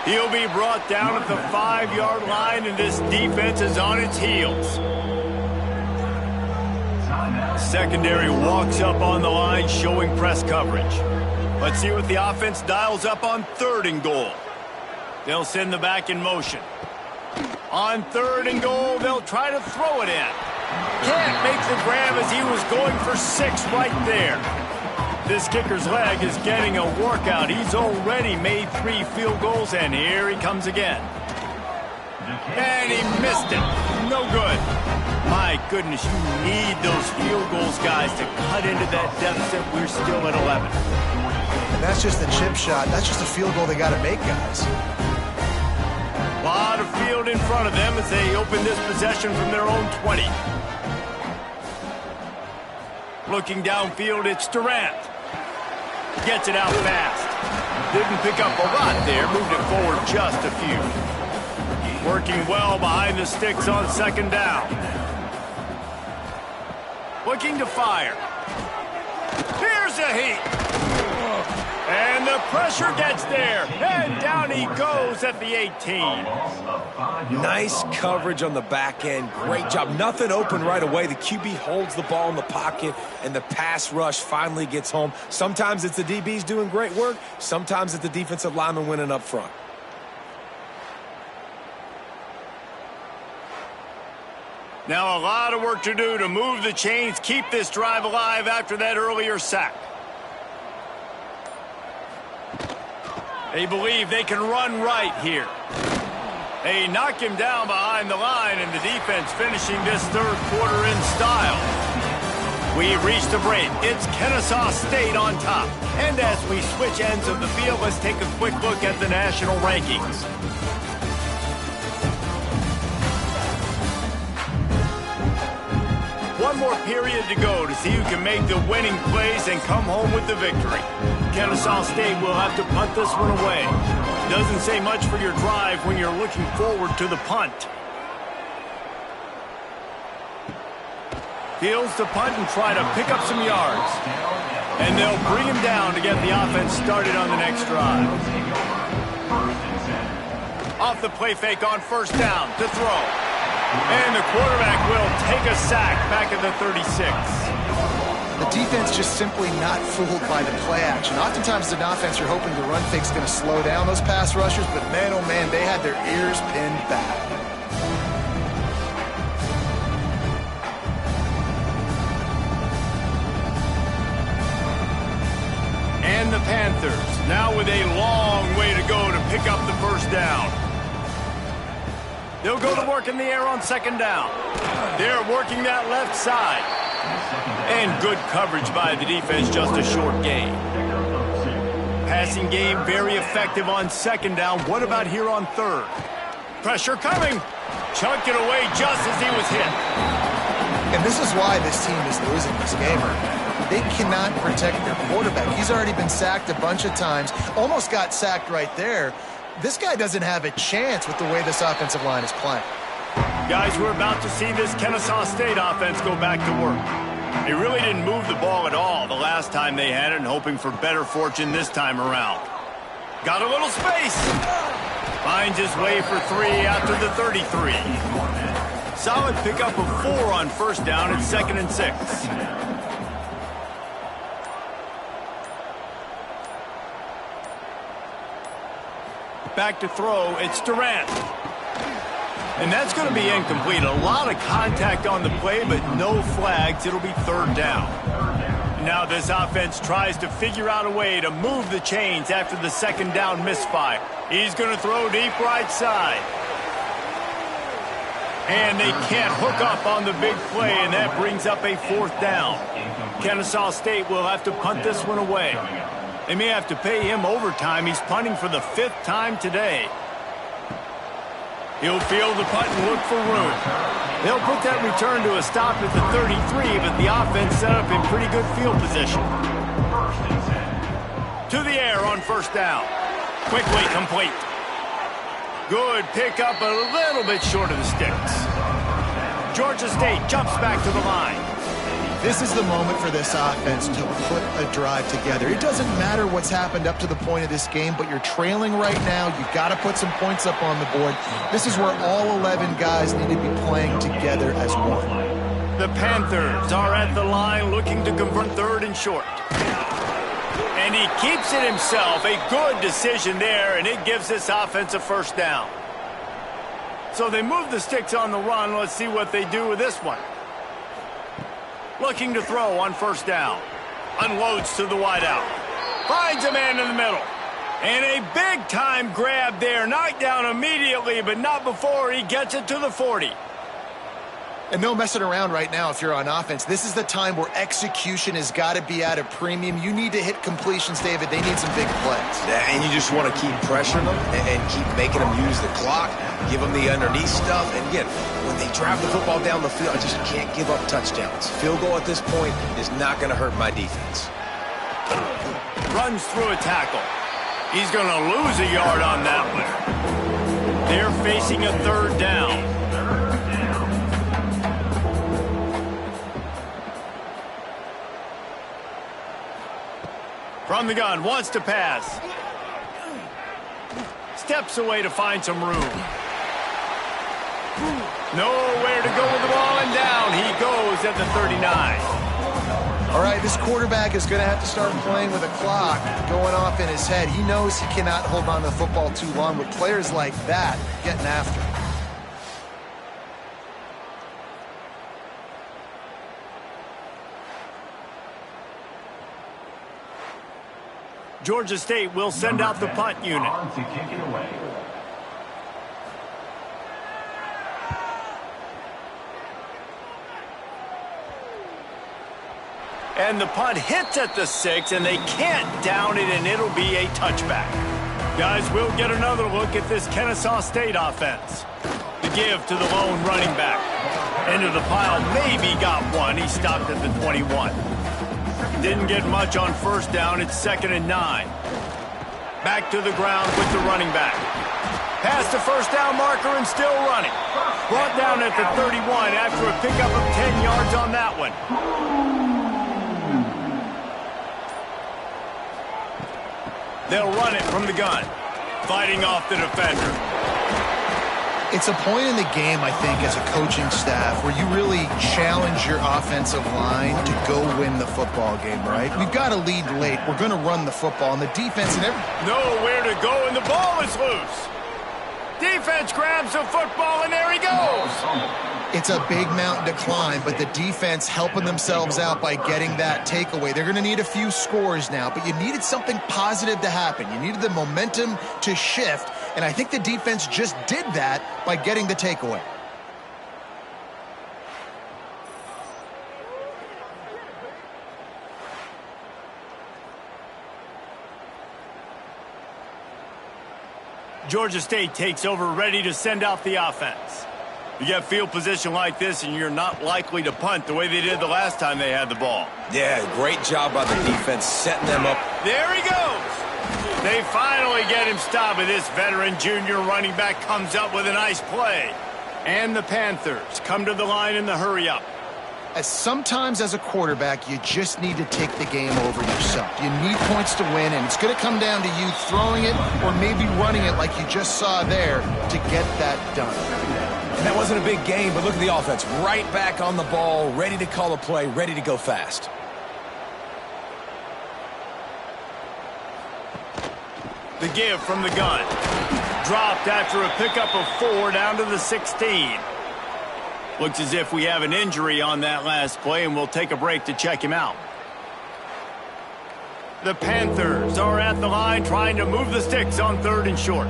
He'll be brought down at the 5-yard line, and this defense is on its heels. Secondary walks up on the line, showing press coverage. Let's see what the offense dials up on 3rd and goal. They'll send the back in motion. On 3rd and goal, they'll try to throw it in. Can't make the grab as he was going for 6 right there. This kicker's leg is getting a workout. He's already made 3 field goals, and here he comes again. And he missed it. No good. My goodness, you need those field goals, guys, to cut into that deficit. We're still at 11. And that's just the chip shot. That's just a field goal they got to make, guys. A lot of field in front of them as they open this possession from their own 20. Looking downfield, it's Durant. Gets it out fast. Didn't pick up a lot there. Moved it forward just a few. Working well behind the sticks on second down. Looking to fire. Here's a heat. And the pressure gets there. And down he goes at the 18. Nice coverage on the back end. Great job. Nothing open right away. The QB holds the ball in the pocket, and the pass rush finally gets home. Sometimes it's the DBs doing great work. Sometimes it's the defensive lineman winning up front. Now a lot of work to do to move the chains, keep this drive alive after that earlier sack. They believe they can run right here. They knock him down behind the line, and the defense finishing this third quarter in style. We've reached a break. It's Kennesaw State on top. And as we switch ends of the field, let's take a quick look at the national rankings. One more period to go to see who can make the winning plays and come home with the victory. Kennesaw State will have to punt this one away. Doesn't say much for your drive when you're looking forward to the punt. Fields to punt and try to pick up some yards. And they'll bring him down to get the offense started on the next drive. Off the play fake on first down to throw. And the quarterback will take a sack back at the 36. The defense just simply not fooled by the play action. Oftentimes as an offense, you're hoping the run fake's going to slow down those pass rushers, but man, oh man, they had their ears pinned back. And the Panthers now with a long way to go to pick up the first down. They'll go to work in the air on second down. They're working that left side. And good coverage by the defense, just a short gain. Passing game very effective on second down. What about here on third? Pressure coming. Chunked it away just as he was hit. And this is why this team is losing this game. They cannot protect their quarterback. He's already been sacked a bunch of times. Almost got sacked right there. This guy doesn't have a chance with the way this offensive line is playing. Guys, we're about to see this Kennesaw State offense go back to work. They really didn't move the ball at all the last time they had it, and hoping for better fortune this time around. Got a little space. Finds his way for 3 after the 33. Solid pickup of 4 on first down at 2nd and 6. Back to throw, it's Durant. And that's going to be incomplete. A lot of contact on the play, but no flags. It'll be third down. Now this offense tries to figure out a way to move the chains after the second down misfire. He's going to throw deep right side. And they can't hook up on the big play, and that brings up a 4th down. Kennesaw State will have to punt this one away. They may have to pay him overtime. He's punting for the 5th time today. He'll field the punt and look for room. They'll put that return to a stop at the 33, but the offense set up in pretty good field position. To the air on first down. Quickly complete. Good pickup, a little bit short of the sticks. Georgia State jumps back to the line. This is the moment for this offense to put a drive together. It doesn't matter what's happened up to the point of this game, but you're trailing right now. You've got to put some points up on the board. This is where all 11 guys need to be playing together as one. The Panthers are at the line looking to convert 3rd and short. And he keeps it himself. A good decision there, and it gives this offense a first down. So they move the sticks on the run. Let's see what they do with this one. Looking to throw on first down. Unloads to the wideout. Finds a man in the middle. And a big-time grab there. Knocked down immediately, but not before he gets it to the 40. And no messing around right now if you're on offense. This is the time where execution has got to be at a premium. You need to hit completions, David. They need some big plays. And you just want to keep pressuring them and keep making them use the clock, give them the underneath stuff. And again, when they drive the football down the field, I just can't give up touchdowns. Field goal at this point is not going to hurt my defense. Runs through a tackle. He's going to lose a yard on that one. They're facing a third down. From the gun, wants to pass. Steps away to find some room. Nowhere to go with the ball, and down he goes at the 39. All right, this quarterback is going to have to start playing with a clock going off in his head. He knows he cannot hold on to the football too long with players like that getting after him. Georgia State will send out the punt unit. And the punt hits at the 6, and they can't down it, and it'll be a touchback. Guys, we'll get another look at this Kennesaw State offense. The give to the lone running back. Into the pile, maybe got one. He stopped at the 21. Didn't get much on first down. It's 2nd and 9. Back to the ground with the running back. Past the first down marker and still running. Brought down at the 31 after a pickup of 10 yards on that one. They'll run it from the gun. Fighting off the defender. It's a point in the game, I think, as a coaching staff where you really challenge your offensive line to go win the football game, right? We've got a lead late. We're going to run the football, and the defense and nowhere to go, and the ball is loose. Defense grabs the football, and there he goes. It's a big mountain to climb, but the defense helping themselves out by getting that takeaway. They're going to need a few scores now, but you needed something positive to happen. You needed the momentum to shift, and I think the defense just did that by getting the takeaway. Georgia State takes over, ready to send out the offense. You get field position like this, and you're not likely to punt the way they did the last time they had the ball. Yeah, great job by the defense setting them up. There he goes. They finally get him stopped, but this veteran junior running back comes up with a nice play. And the Panthers come to the line in the hurry-up. Sometimes as a quarterback, you just need to take the game over yourself. You need points to win, and it's going to come down to you throwing it or maybe running it like you just saw there to get that done. And that wasn't a big game, but look at the offense. Right back on the ball, ready to call a play, ready to go fast. The give from the gun. Dropped after a pickup of 4 down to the 16. Looks as if we have an injury on that last play, and we'll take a break to check him out. The Panthers are at the line trying to move the sticks on 3rd and short.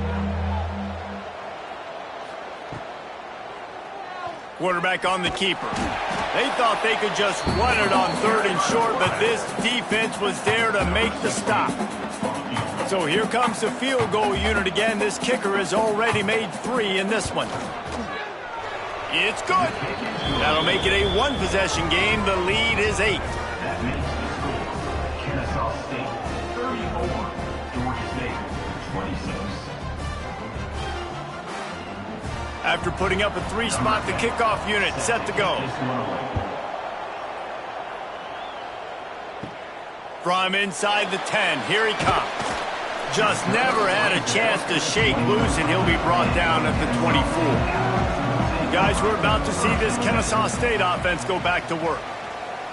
Quarterback on the keeper. They thought they could just run it on 3rd and short, but this defense was there to make the stop. So here comes the field goal unit again. This kicker has already made 3 in this one. It's good. That'll make it a 1-possession game. The lead is 8. That makes Kennesaw State 34, Georgia State 26. After putting up a 3-spot, the kickoff unit set to go. From inside the 10, here he comes. Just never had a chance to shake loose, and he'll be brought down at the 24. Guys, we're about to see this Kennesaw State offense go back to work.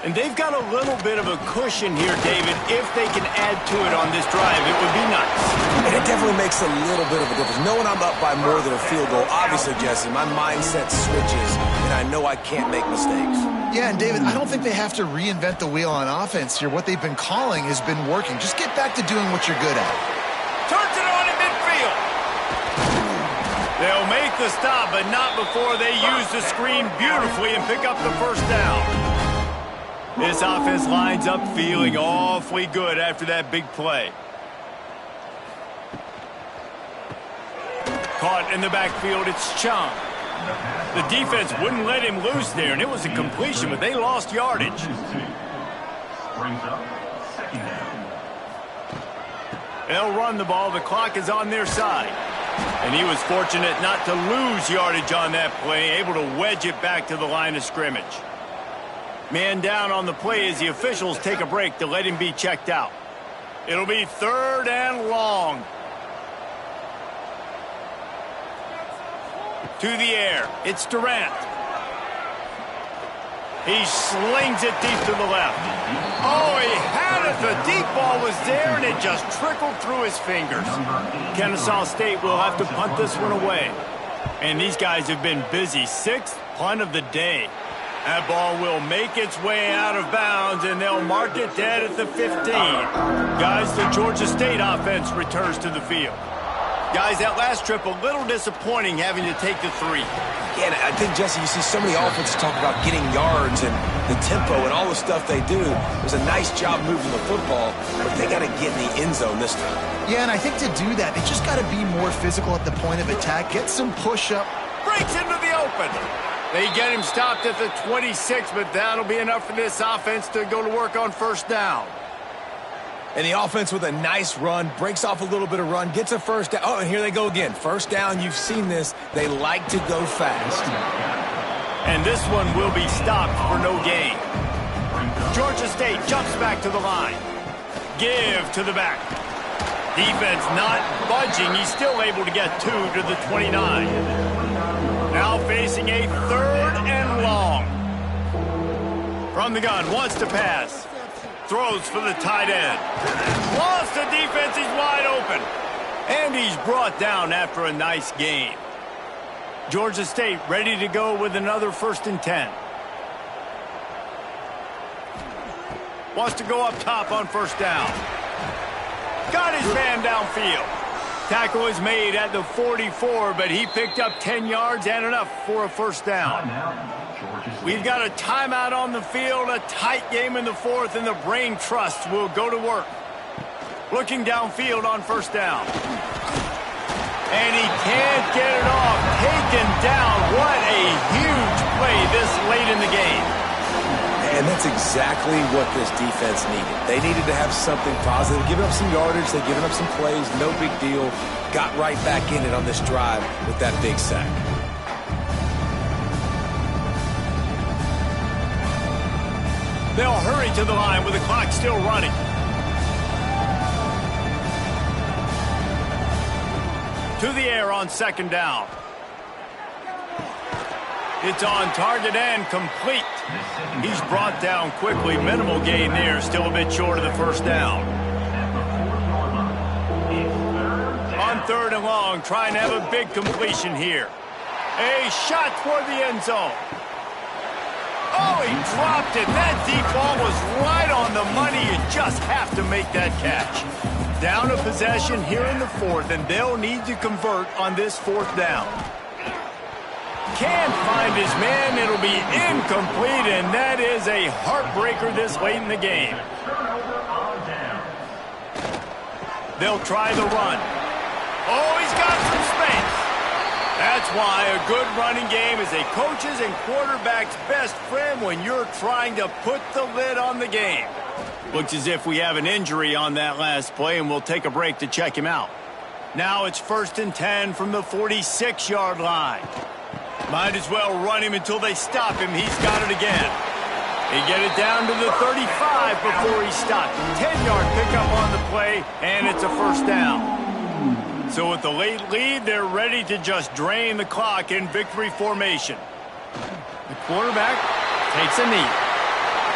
And they've got a little bit of a cushion here, David. If they can add to it on this drive, it would be nice. And it definitely makes a little bit of a difference. Knowing I'm up by more than a field goal, obviously, Jesse, my mindset switches, and I know I can't make mistakes. Yeah, and David, I don't think they have to reinvent the wheel on offense here. What they've been calling has been working. Just get back to doing what you're good at. Turns it on in midfield. They'll make the stop, but not before they use the screen beautifully and pick up the first down. This offense lines up feeling awfully good after that big play. Caught in the backfield, it's Chung. The defense wouldn't let him loose there, and it was a completion, but they lost yardage. Brings up 2nd down. They'll run the ball. The clock is on their side. And he was fortunate not to lose yardage on that play, able to wedge it back to the line of scrimmage. Man down on the play as the officials take a break to let him be checked out. It'll be 3rd and long. To the air, it's Durant. He slings it deep to the left. Oh, he had it. The deep ball was there, and it just trickled through his fingers. Kennesaw State will have to punt this one away. And these guys have been busy. 6th punt of the day. That ball will make its way out of bounds, and they'll mark it dead at the 15. Guys, the Georgia State offense returns to the field. Guys, that last trip a little disappointing having to take the 3. Yeah, and I think, Jesse, you see so many offenses talk about getting yards and the tempo and all the stuff they do. It was a nice job moving the football, but they got to get in the end zone this time. Yeah, and I think to do that, they just got to be more physical at the point of attack, get some push-up. Breaks into the open. They get him stopped at the 26, but that'll be enough for this offense to go to work on 1st down. And the offense with a nice run, breaks off a little bit of run, gets a 1st down. Oh, and here they go again. 1st down, you've seen this. They like to go fast. And this one will be stopped for no gain. Georgia State jumps back to the line. Give to the back. Defense not budging. He's still able to get 2 to the 29. Now facing a 3rd and long. From the gun, wants to pass. Throws for the tight end. Lost the defense, he's wide open. And he's brought down after a nice gain. Georgia State ready to go with another 1st and 10. Wants to go up top on 1st down. Got his man downfield. Tackle is made at the 44, but he picked up 10 yards and enough for a 1st down. We've got a timeout on the field, a tight game in the 4th, and the Brain Trust will go to work. Looking downfield on 1st down. And he can't get it off. Taken down. What a huge play this late in the game. And that's exactly what this defense needed. They needed to have something positive. Giving up some yardage, they've given up some plays, no big deal. Got right back in it on this drive with that big sack. They'll hurry to the line with the clock still running. To the air on 2nd down. It's on target and complete. He's brought down quickly. Minimal gain there. Still a bit short of the 1st down. On 3rd and long, trying to have a big completion here. A shot toward the end zone. Oh, he dropped it. That deep ball was right on the money. You just have to make that catch. Down a possession here in the 4th, and they'll need to convert on this 4th down. Can't find his man. It'll be incomplete, and that is a heartbreaker this late in the game. They'll try the run. Oh, he's got some space. That's why a good running game is a coach's and quarterback's best friend when you're trying to put the lid on the game. Looks as if we have an injury on that last play, and we'll take a break to check him out. Now it's 1st and 10 from the 46-yard line. Might as well run him until they stop him. He's got it again. They get it down to the 35 before he stopped. 10-yard pickup on the play, and it's a 1st down. So with the late lead, they're ready to just drain the clock in victory formation. The quarterback takes a knee.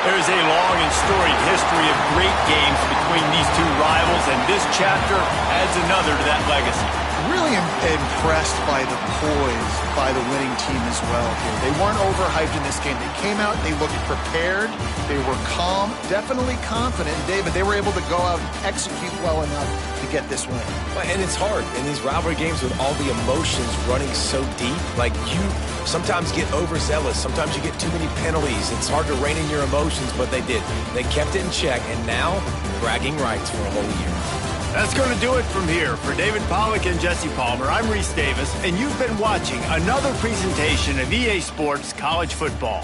There's a long and storied history of great games between these two rivals, and this chapter adds another to that legacy. Really impressed by the poise by the winning team as well here. They weren't overhyped in this game. They came out, they looked prepared, they were calm, definitely confident, David. They were able to go out and execute well enough to get this win. And it's hard in these rivalry games with all the emotions running so deep. Like, you sometimes get overzealous. Sometimes you get too many penalties. It's hard to rein in your emotions, but they did. They kept it in check, and now bragging rights for a whole year. That's going to do it from here. For David Pollack and Jesse Palmer, I'm Reese Davis, and you've been watching another presentation of EA Sports College Football.